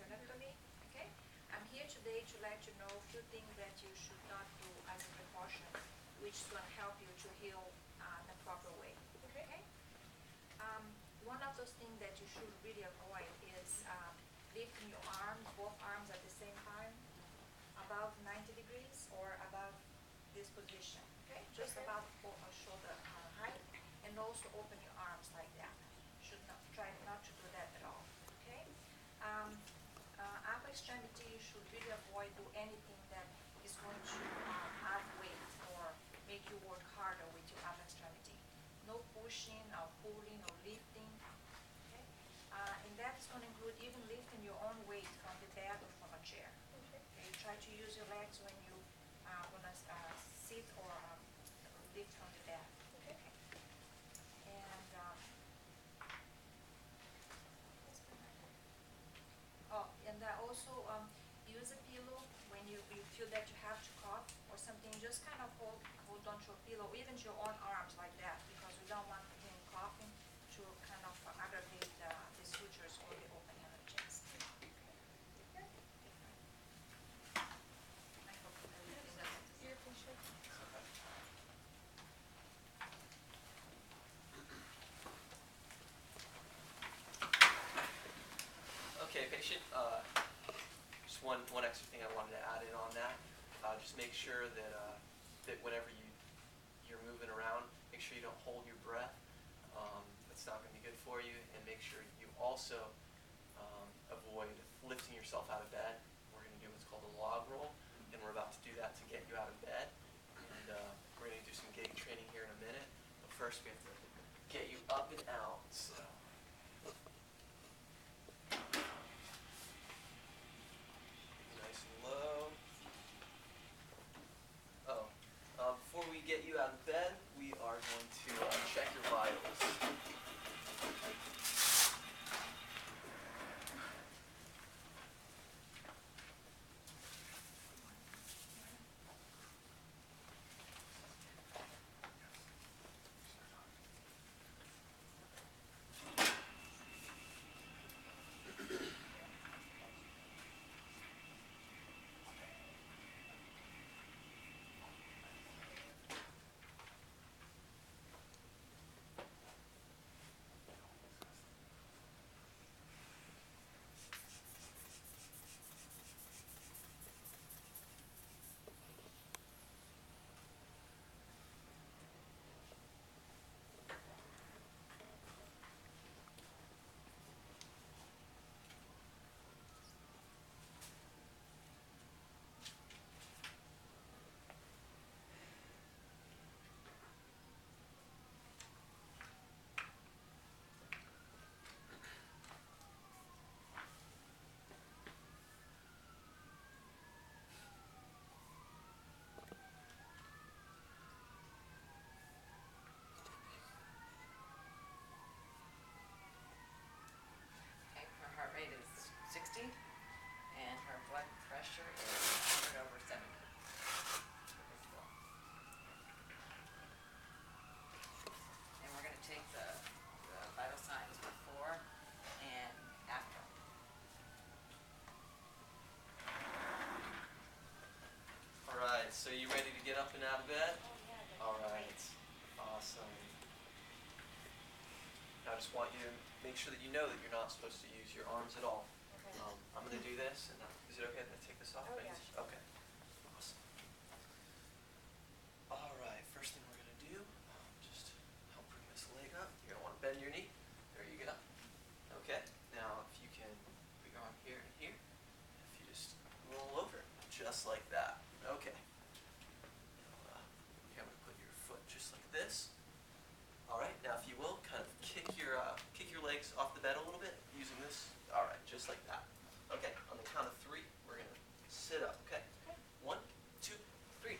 sternectomy. Okay, I'm here today to let you know a few things that you should not do as a precaution, which is going to help you to heal the proper way. Okay. One of those things that you should really avoid is lifting your arms, both arms at the same time, above 90 degrees or above this position. Okay, just about shoulder height, and also open your arms like that. Should not try not to do that at all. Okay. Upper extremity, you should really avoid do anything that is going to add weight or make you work harder with your upper extremity. No pushing or pulling or lifting. Okay? And that is going to include even lifting your own weight from the bed or from a chair. Okay? Try to use your legs when you want to sit or lift from the bed. Okay? And also use a pillow when you feel that you have to cough or something. Just kind of hold on to a pillow, even to your own arms like that, because we don't want him coughing to kind of aggravate the sutures or the opening of the chest. Okay. I hope everything doesn't. Okay, patient. Just one extra thing I wanted to add in on that. Just make sure that that whenever you're moving around, make sure you don't hold your breath. That's not going to be good for you. And make sure you also avoid lifting yourself out of bed. We're going to do what's called a log roll, and we're about to do that to get you out of bed. And we're going to do some gait training here in a minute. But first, we have to get you up and out. So. Nice and low. Before we get you out of bed, we are going to check your vitals. Her heart rate is 60, and her blood pressure is 100/70. And we're going to take the vital signs before and after. All right, so you ready to get up and out of bed? Oh, yeah. All right, awesome. Now I just want you to make sure that you know that you're not supposed to use your arms at all. Okay. I'm going to do this, and is it okay if I take this off? Oh, yeah. Okay, awesome. All right, first thing we're going to do, just help bring this leg up. You're going to want to bend your knee. There you go. Okay, now if you can put your arm here and here, if you just roll over, just like that. Okay. Now, you're going to put your foot just like this. All right, now if you will, kind of kick your legs off the bed a little bit using this. All right, just like that. Okay, on the count of 3, we're going to sit up, okay? 1, 2, 3.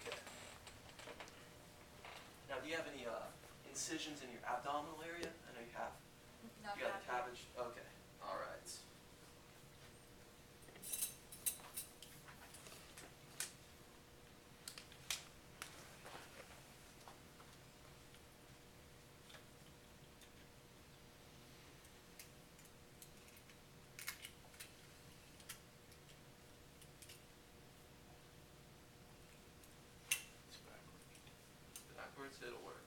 Okay. Now, do you have any incisions in your abdominal area? I know you have. Not You got the bad. cabbage? Okay, all right. it'll work.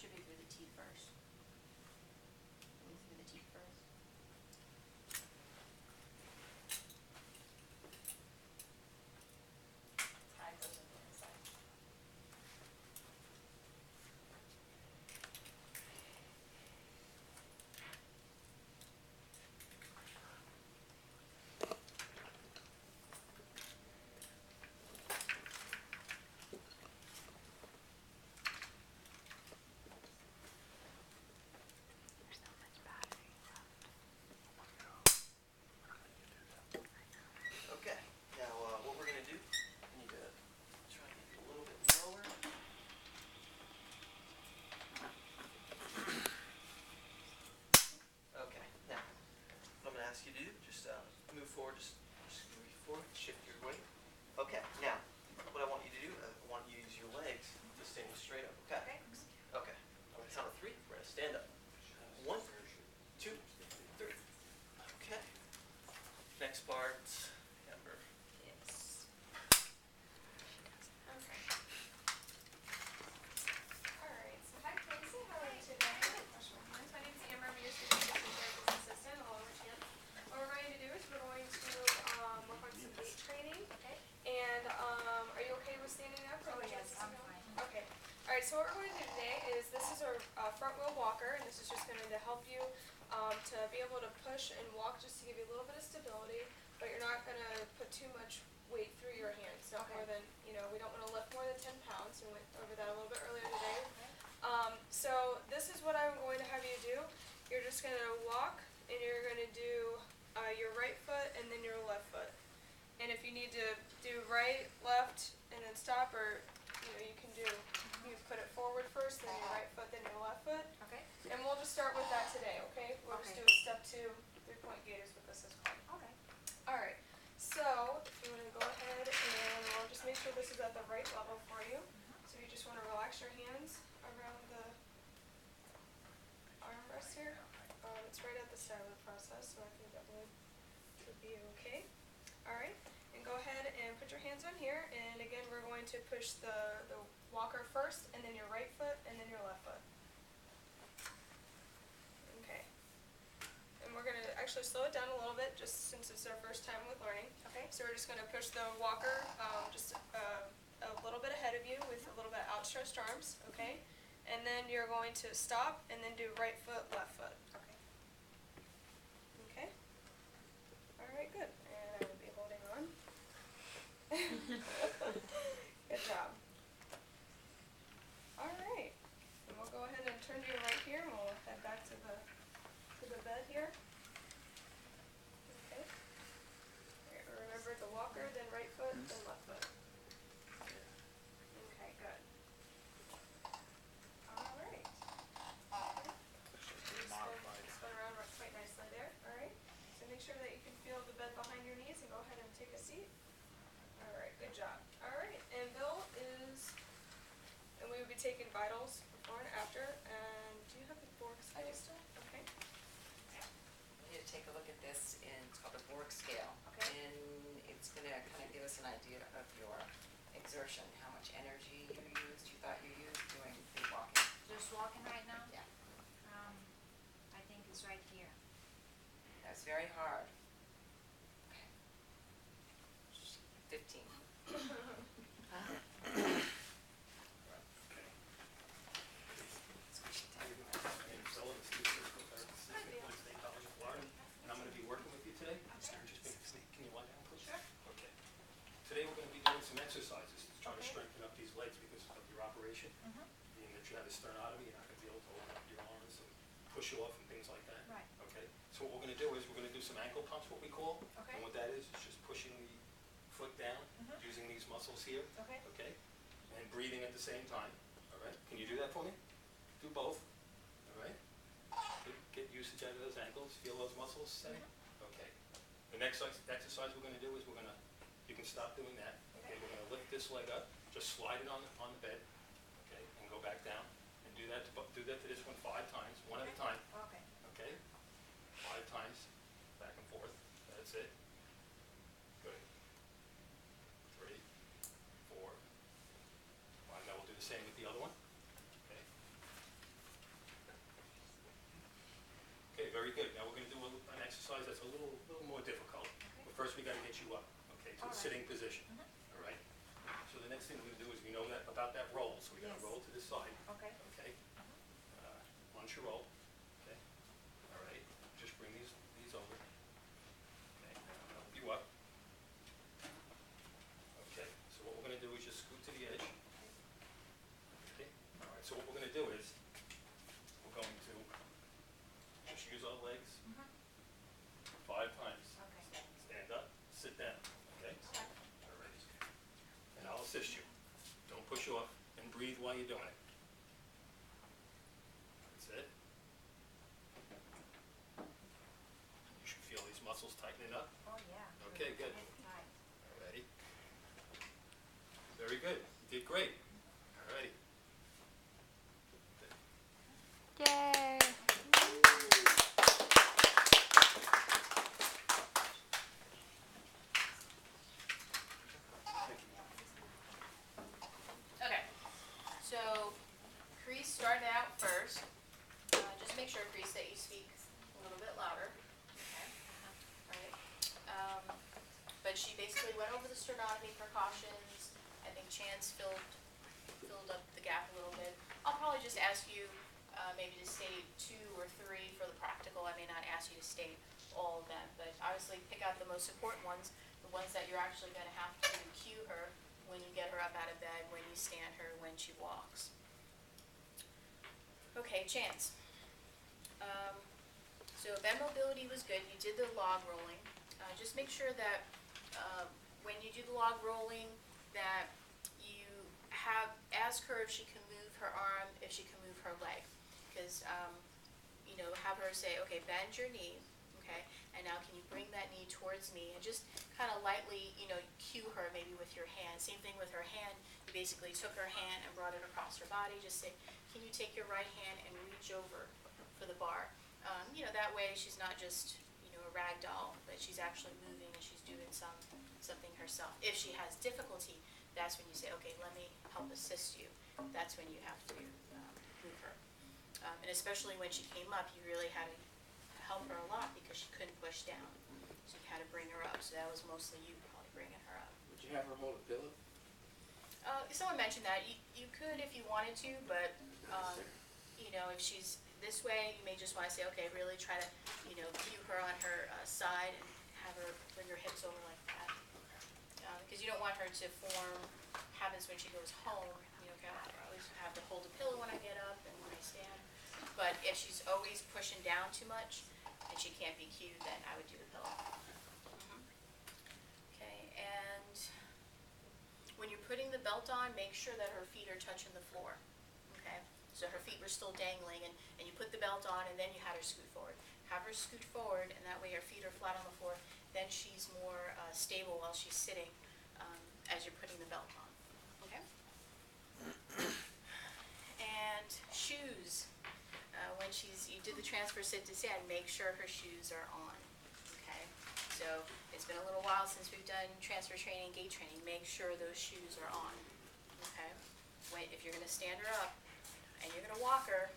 Should be through the teeth first. Maybe through the teeth first. Tie goes in the inside. Okay, now what we're gonna do, I need to try and get a little bit lower. Okay, now, what I'm gonna ask you to do, just move forward, just move forward, shift your weight. Okay, now, what I want you to do, I want you to use your legs to stand straight up, okay? Okay, on the count of 3, we're gonna stand up. 1, 2, 3. Okay. Next part, Amber. Yes. Okay. Alright, so hi Carice, how are you today? Wash my hands. My name's Amber, I'm your student therapist assistant along with Chance. What we're going to do is we're going to work on some weight training. Okay. And are you okay with standing up? Oh, Or would you yes, like to I'm sit down? fine. Okay. Alright, so what we're going to do today is this is our front wheel walker, and this is just going to help you to be able to push and walk just to give you a little bit of stability, but you're not going to put too much weight through your hands. Not Okay. more than, we don't want to lift more than 10 pounds. We went over that a little bit earlier today. So this is what I'm going to have you do. You're just going to walk, and you're going to do your right foot and then your left foot. And if you need to do right, left, and then stop, or you can do, you put it forward first, then your right foot, then your left foot. Okay. And we'll just start with that today, okay? We'll just Okay. do a step 2, 3-point gait is what this is called. Okay. Alright, so if you want to go ahead and we'll just make sure this is at the right level for you. So you just want to relax your hands around the armrest here. It's right at the start of the process, so I think that would be okay. Alright, and go ahead and put your hands on here, and again we're going to push the walker first, and then your right foot, and then your left foot. Okay. And we're going to actually slow it down a little bit, just since it's our first time with learning. Okay. So we're just going to push the walker just a little bit ahead of you with a little bit outstretched arms, okay? And then you're going to stop, and then do right foot, left foot. Okay. Okay? Alright, good. And I will be holding on. Good job. Alright. And we'll go ahead and turn to your right here, and we'll head back to the bed here. Okay. Remember the walker, then right foot, then left foot. Okay, good. Alright. Spin around quite nicely there. Alright. So make sure that you can feel the bed behind your knees, and go ahead and take a seat. Alright, good job. Alright, and Bill and we will be taking vitals before and after. And do you have the forks? I do still. Okay. We need to take a look at this, and it's called a Borg scale. Okay. And it's going to kind of give us an idea of your exertion, how much energy you thought you used doing the walking. Just walking right now? Yeah. I think it's right here. That's very hard. Okay. 15. And I'm going to be working with you today. Can you lie down, please? Sure. Okay. Today we're going to be doing some exercises to try to Okay. strengthen up these legs because of your operation. Being that you have a sternotomy, you're not going to be able to open up your arms and push off and things like that. Right. Okay. So what we're going to do is we're going to do some ankle pumps, what we call. Okay. And what that is just pushing the foot down, using these muscles here. Okay. Okay. And breathing at the same time. All right. Can you do that for me? Do both. All right. Get usage out of those ankles. Feel those muscles setting. Okay. The next exercise we're going to do is you can stop doing that. Okay. We're going to lift this leg up. Just slide it on the bed. Okay. And go back down. And do that to this one 5 times, one at a time. Okay. Okay. 5 times, back and forth. That's it. Good. 3, 4, very good. Now we're gonna do an exercise that's a little more difficult. Okay. But first we gotta get you up, okay, to All a right. sitting position, all right? So the next thing we're gonna do is, we know that, about that roll, so we gotta Yes. roll to this side, Okay. okay? Launch your roll, okay? All right, just bring these over. Okay, help you up. Okay, so what we're gonna do is just scoot to the edge. Okay, all right, so what we're gonna do is, we're going to just use our legs 5 times. Okay. Stand up, sit down, okay? Okay. All right. And I'll assist you. Don't push off, and breathe while you're doing it. That's it. You should feel these muscles tightening up. Oh, yeah. Okay, good. It's tight. All righty. Very good. You did great. All righty. Yay. Okay, so Carice started out first. Just make sure, Carice, that you speak a little bit louder. Okay. Alright. But she basically went over the sternotomy precautions. I think Chance filled up the gap a little bit. I'll probably just ask you maybe to state 2 or 3 for the practical. I may not ask you to state all of them, but obviously pick out the most important ones, the ones that you're actually going to have to cue her when you get her up out of bed, when you stand her, when she walks. Okay, Chance. So bend mobility was good. You did the log rolling. Just make sure that when you do the log rolling, that you ask her if she can move her arm, if she can move her leg. Because, have her say, okay, bend your knee, okay, and now can you bring that knee towards me, and just kind of lightly, cue her maybe with your hand. Same thing with her hand. You basically took her hand and brought it across her body. Just say, can you take your right hand and reach over for the bar? That way she's not just, a rag doll, but she's actually moving and she's doing something herself. If she has difficulty, that's when you say, okay, let me help assist you. That's when you have to move her. And especially when she came up, you really had to help her a lot because she couldn't push down. So you had to bring her up. So that was mostly you probably bringing her up. Would you have her hold a pillow? Someone mentioned that. You could if you wanted to, but if she's this way, you may just want to say, okay, really try to, cue her on her side and have her bring her hips over like that. Because you don't want her to form habits when she goes home. Okay, I always have to hold a pillow when I get up and when I stand. But if she's always pushing down too much and she can't be cued, then I would do the pillow. Okay, and when you're putting the belt on, make sure that her feet are touching the floor. Okay, so her feet were still dangling, and you put the belt on, and then you had her scoot forward. Have her scoot forward, and that way her feet are flat on the floor. Then she's more stable while she's sitting as you're putting the belt on. Okay? And shoes. When you did the transfer sit to stand, make sure her shoes are on. Okay? So it's been a little while since we've done transfer training, gait training. Make sure those shoes are on. Okay? If you're going to stand her up and you're going to walk her,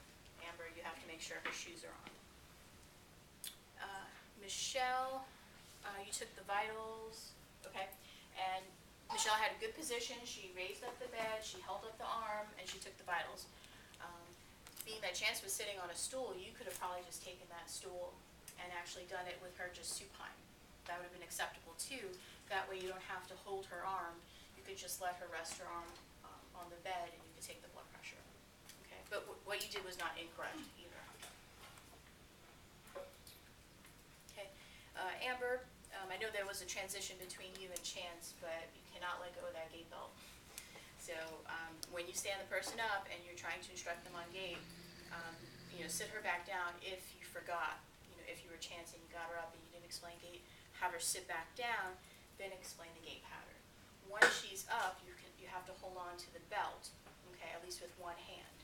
Amber, you have to make sure her shoes are on. Michelle, you took the vitals, okay? And Michelle had a good position. She raised up the bed, she held up the arm, and she took the vitals. Being that Chance was sitting on a stool, you could have probably just taken that stool and actually done it with her just supine. That would have been acceptable too. That way you don't have to hold her arm. You could just let her rest her arm on the bed and you could take the blood pressure. Okay, but what you did was not incorrect either. Okay, Amber, I know there was a transition between you and Chance, but you cannot let go of that gait belt. So when you stand the person up and you're trying to instruct them on gait, sit her back down. If you forgot, if you were Chance and you got her up and you didn't explain gait, have her sit back down, then explain the gait pattern. Once she's up, you have to hold on to the belt, okay, at least with one hand,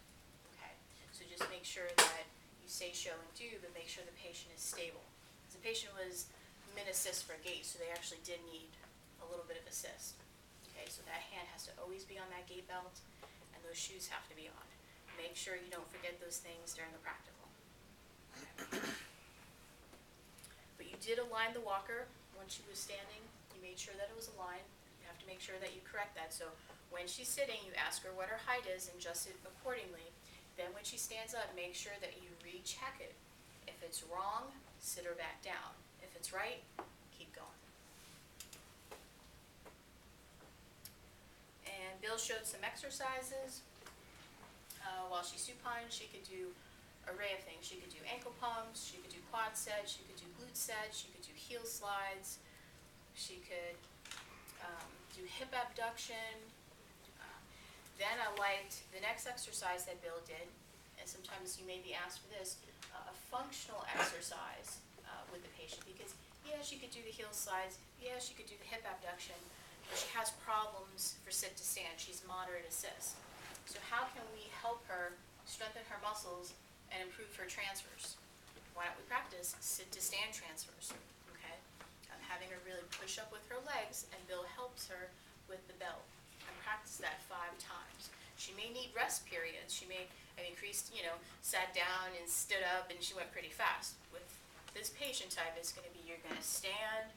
okay? So just make sure that you say show and do, but make sure the patient is stable. Because the patient was min-assist for gait, so they actually did need a little bit of assist. Okay, so that hand has to always be on that gait belt, and those shoes have to be on. Make sure you don't forget those things during the practical. Okay. you did align the walker when she was standing. You made sure that it was aligned. You have to make sure that you correct that. So when she's sitting, you ask her what her height is and adjust it accordingly. Then when she stands up, make sure that you recheck it. If it's wrong, sit her back down. If it's right, keep going. And Bill showed some exercises. While she's supine, she could do an array of things. She could do ankle pumps, she could do quad sets, she could do glute sets, she could do heel slides, she could do hip abduction. Then I liked the next exercise that Bill did, and sometimes you may be asked for this, a functional exercise with the patient, because yeah, she could do the heel slides, yeah, she could do the hip abduction, but she has problems for sit to stand. She's moderate assist. So how can we help her strengthen her muscles and improve her transfers? Why don't we practice sit to stand transfers, okay? Having her really push up with her legs, and Bill helps her with the belt. And practice that 5 times. She may need rest periods. She may, Carice, sat down and stood up and she went pretty fast. With this patient type, it's gonna be, you're gonna stand,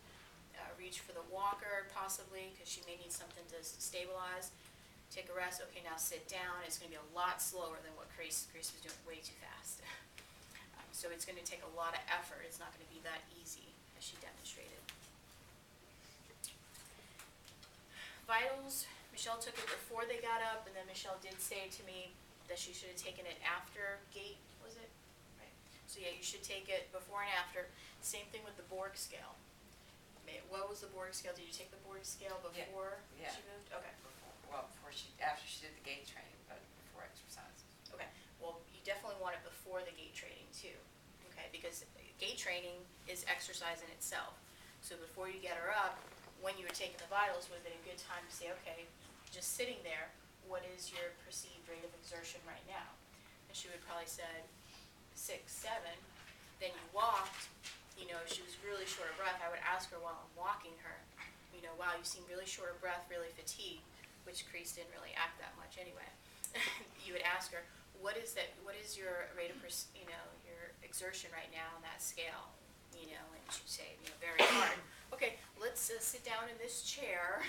reach for the walker possibly, because she may need something to stabilize. Take a rest, okay, now sit down. It's gonna be a lot slower than what Carice was doing, way too fast. So it's gonna take a lot of effort. It's not gonna be that easy, as she demonstrated. Vitals, Michelle took it before they got up, and then Michelle did say to me that she should have taken it after gait, was it? Right. So yeah, you should take it before and after. Same thing with the Borg scale. What was the Borg scale? Did you take the Borg scale before Yeah. she moved? Okay. After she did the gait training, but before exercises. Okay. Well, you definitely want it before the gait training too. Okay, because gait training is exercise in itself. So before you get her up, when you were taking the vitals, would have been a good time to say, okay, just sitting there, what is your perceived rate of exertion right now? And she would probably said 6, 7. Then you walked, if she was really short of breath, I would ask her while I'm walking her, wow, you seem really short of breath, really fatigued, which Carice didn't really act that much anyway. You would ask her, what is your rate of, your exertion right now on that scale? And she'd say, very hard. Okay, let's sit down in this chair,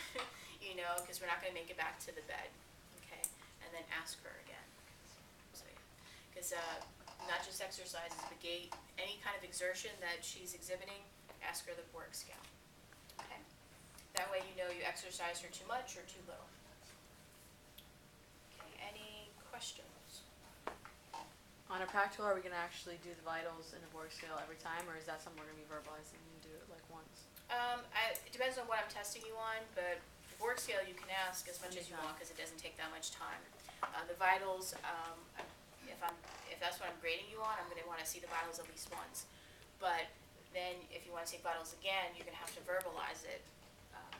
because we're not going to make it back to the bed, okay? And then ask her again. So, because not just exercises, but gait, any kind of exertion that she's exhibiting, ask her the Borg scale, okay? That way you exercise her too much or too little. Okay, any questions? On a practical, are we gonna actually do the vitals in a Borg scale every time, or is that something we're gonna be verbalizing and do it like once? It depends on what I'm testing you on, but the Borg scale you can ask as much as you want because it doesn't take that much time. The vitals, if that's what I'm grading you on, I'm gonna want to see the vitals at least once. But then, if you want to take vitals again, you're gonna have to verbalize it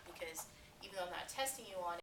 because even though I'm not testing you on